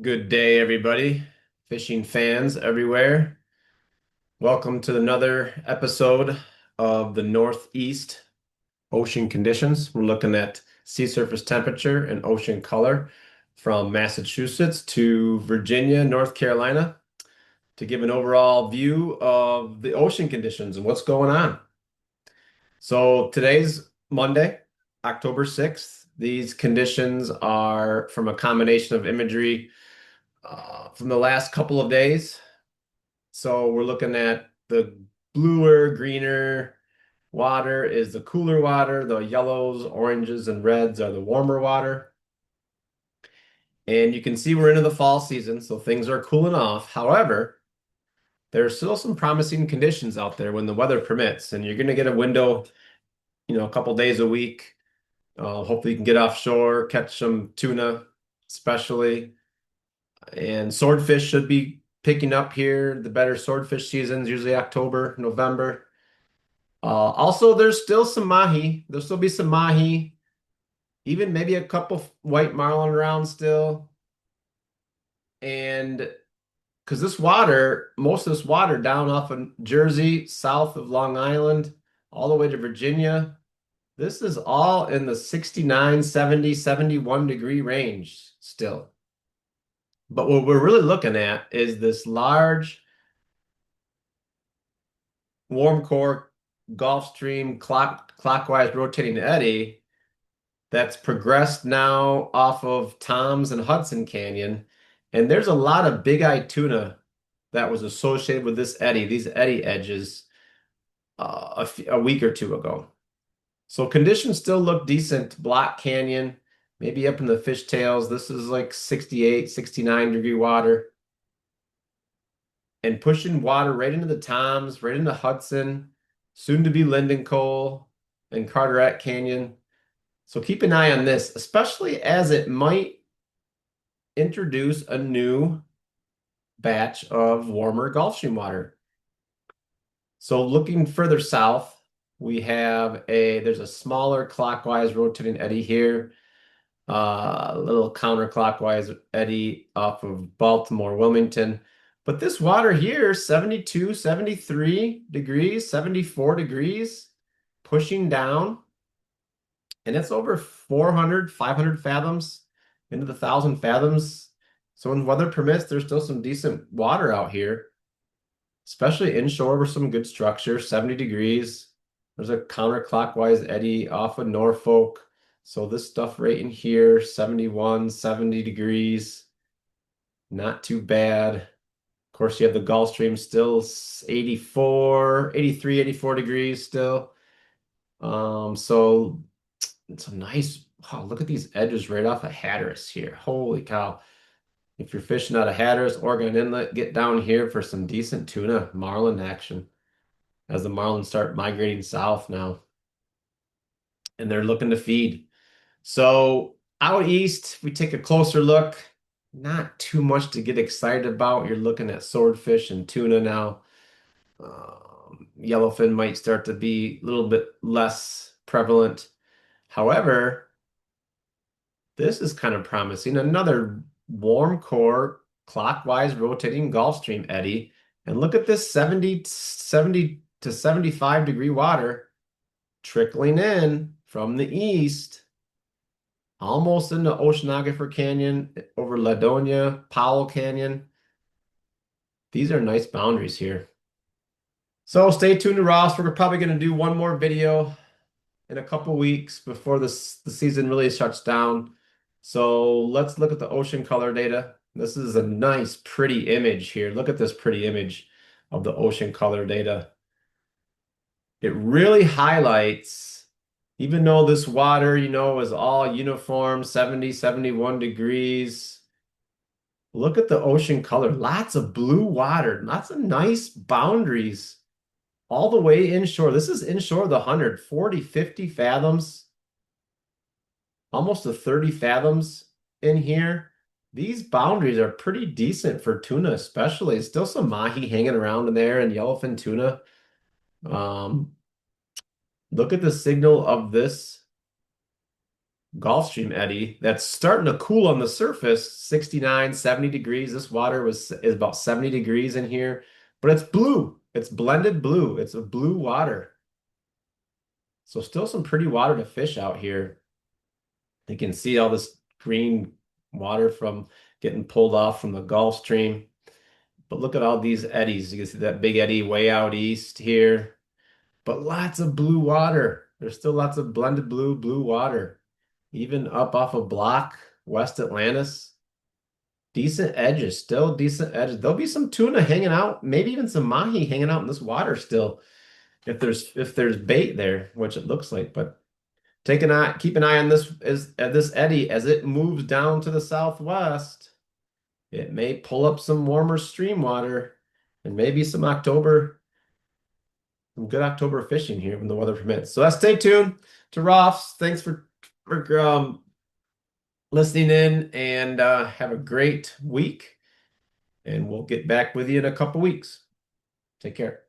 Good day, everybody. Fishing fans everywhere. Welcome to another episode of the Northeast Ocean Conditions. We're looking at sea surface temperature and ocean color from Massachusetts to Virginia, North Carolina, to give an overall view of the ocean conditions and what's going on. So today's Monday, October 6th. These conditions are from a combination of imagery from the last couple of days. So we're looking at the bluer, greener water is the cooler water. The yellows, oranges, and reds are the warmer water. And you can see we're into the fall season, so things are cooling off. However, there are still some promising conditions out there when the weather permits, and you're going to get a window, a couple days a week. Hopefully, you can get offshore, catch some tuna, especially. And swordfish should be picking up here. The better swordfish seasons, usually October, November. Also, there's still some mahi. There'll still be some mahi, even maybe a couple white marlin around still. And because this water, most of this water down off of Jersey, south of Long Island, all the way to Virginia, this is all in the 69, 70, 71 degree range still. But what we're really looking at is this large warm core Gulf Stream clockwise rotating eddy that's progressed now off of Tom's and Hudson Canyon. And there's a lot of big-eyed tuna that was associated with this eddy, these eddy edges, a week or two ago. So conditions still look decent. Block Canyon, maybe up in the fishtails. This is like 68, 69 degree water. And pushing water right into the Toms, right into Hudson, soon to be Linden Cole and Carteret Canyon. So keep an eye on this, especially as it might introduce a new batch of warmer Gulf Stream water. So looking further south, there's a smaller clockwise rotating eddy here, a little counterclockwise eddy off of Baltimore, Wilmington. But this water here, 72, 73 degrees, 74 degrees, pushing down. And it's over 400, 500 fathoms into the 1,000 fathoms. So when weather permits, there's still some decent water out here, especially inshore with some good structure, 70 degrees. There's a counterclockwise eddy off of Norfolk. So this stuff right in here, 71, 70 degrees. Not too bad. Of course, you have the Gulf Stream still 84, 83, 84 degrees still. So it's a nice, wow, look at these edges right off of Hatteras here. Holy cow. If you're fishing out of Hatteras, Oregon Inlet, get down here for some decent tuna, marlin action as the marlins start migrating south now. And they're looking to feed. So out east, if we take a closer look, not too much to get excited about. You're looking at swordfish and tuna now. Yellowfin might start to be a little bit less prevalent. However, this is kind of promising. Another warm core clockwise rotating Gulf Stream eddy. And look at this 70 to 75 degree water trickling in from the east, almost into Oceanographer Canyon, over Ladonia, Powell Canyon. These are nice boundaries here. So stay tuned to Ross. We're probably going to do one more video in a couple weeks before the season really shuts down. So let's look at the ocean color data. This is a nice, pretty image here. Look at this pretty image of the ocean color data. It really highlights, even though this water, is all uniform, 70, 71 degrees. Look at the ocean color. Lots of blue water, lots of nice boundaries all the way inshore. This is inshore the 140, 50 fathoms, almost to 30 fathoms in here. These boundaries are pretty decent for tuna, especially. Still some mahi hanging around in there and yellowfin tuna. Look at the signal of this Gulf Stream eddy that's starting to cool on the surface, 69, 70 degrees. This water is about 70 degrees in here, but it's blue. It's blended blue. It's a blue water. So still some pretty water to fish out here. You can see all this green water from getting pulled off from the Gulf Stream. But look at all these eddies. You can see that big eddy way out east here. But lots of blue water. There's still lots of blended blue water. Even up off of Block, West Atlantis. Decent edges, still decent edges. There'll be some tuna hanging out, maybe even some mahi hanging out in this water still, if there's bait there, which it looks like. But keep an eye on this eddy as it moves down to the southwest. It may pull up some warmer stream water and maybe some good October fishing here when the weather permits. So stay tuned to ROFFS. Thanks for listening in and have a great week. And we'll get back with you in a couple weeks. Take care.